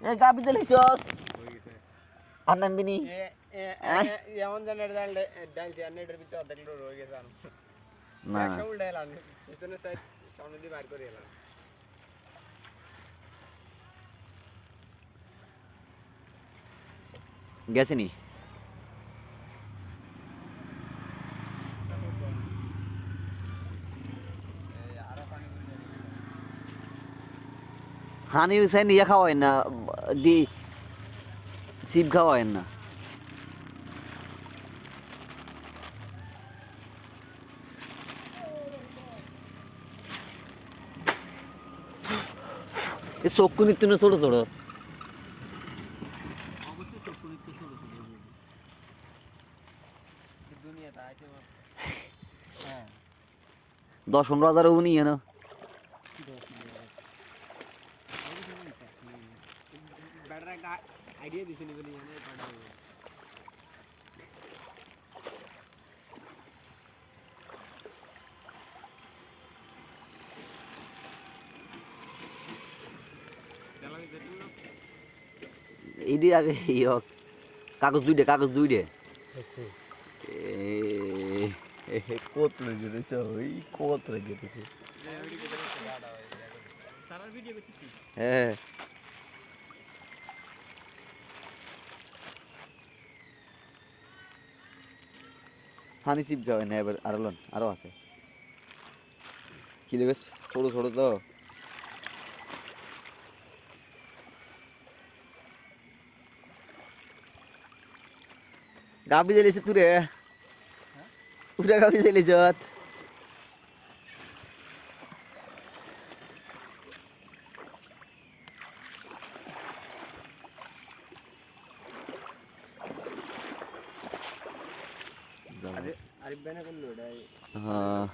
এ গাবি দিলিছস আর নামবি নি এমন জানার জানলে ডান্স নেটের ভিতরে অর্ধেক লোক রয়ে গেছে না একটা উল্টা এলাম পিছনে সাইড সামনে দিয়ে বাইর করে এলাম গেছে নি হানি হুসেন ইয়া খাওয়ায় না দি সিপ খাওয়ায় না এ চক্ষু নিত্য না ছোট ছোট অবশ্যই চক্ষু নিতে ছোট ছোট দুনিয়াতে আছে হ্যাঁ 10-15 হাজার উনি না ব্যাটার একটা আইডিয়া দিছিল বলি জানে ব্যাটার চালাবি দেখুন না এই দিয়ে আগে কাগজ দুইটে দেখছি কত রেজেছে ওই কত রেজেছে সারা ভিডিও করছিস কি হ্যাঁ হানি সিপ যাবে না এবার আরো আছে কি দেবে ছোট ছোট তো গাবি দিলিস তুই রে উড়া গাবি দিলিস আরে আরিফ ভাই না করলো ওটাই হ্যাঁ